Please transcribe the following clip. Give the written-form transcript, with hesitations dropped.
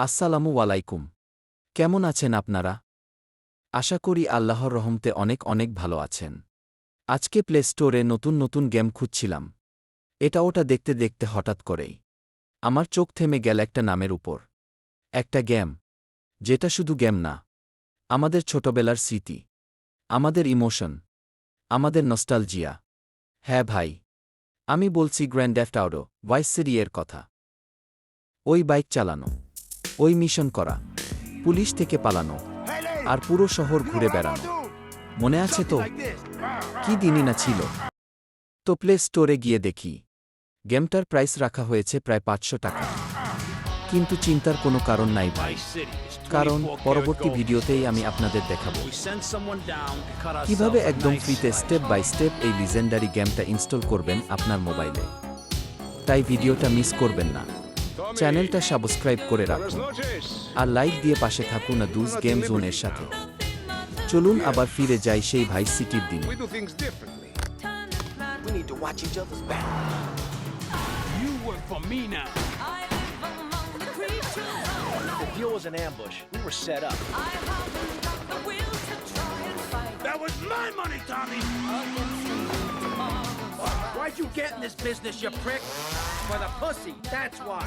আসসালামু আলাইকুম। কেমন আছেন আপনারা? আশা করি আল্লাহর রহমতে অনেক অনেক ভালো আছেন। আজকে প্লে স্টোরে নতুন নতুন গেম খুঁজছিলাম। এটা ওটা দেখতে দেখতে হঠাৎ করেই আমার চোখ থেমে গেল একটা নামের উপর। একটা গেম, যেটা শুধু গেম না, আমাদের ছোটবেলার স্মৃতি, আমাদের ইমোশন, আমাদের নস্টালজিয়া। হ্যাঁ ভাই, আমি বলছি grand theft auto vice city এর কথা। ওই বাইক চালানো, ওই মিশন করা, পুলিশ থেকে পালানো, আর পুরো শহর ঘুরে বেড়ানো। মনে আছে তো? কি দিনই না ছিল। তো প্লে স্টোরে গিয়ে দেখি গেমটার প্রাইস রাখা হয়েছে প্রায় ৫০০ টাকা। কিন্তু চিন্তার কোনো কারণ নাই ভাই, কারণ পরবর্তী ভিডিওতেই আমি আপনাদের দেখাবো কিভাবে একদম ফ্রিতে স্টেপ বাই স্টেপ এই লিজেন্ডারি গেমটা ইনস্টল করবেন আপনার মোবাইলে। তাই ভিডিওটা মিস করবেন না, চ্যানেলটা সাবস্ক্রাইব করে রাখুন আর লাইক দিয়ে পাশে থাকুন দুজ গেম জোনের সাথে। চলুন আবার ফিরে যাই সেই ভাইস সিটির দিনে। We do things differently. We need to watch each other's back. You work for me now. The deal was an ambush. We were set up. That was my money, Tommy. Why'd you get in this business, you prick? For the pussy, that's why.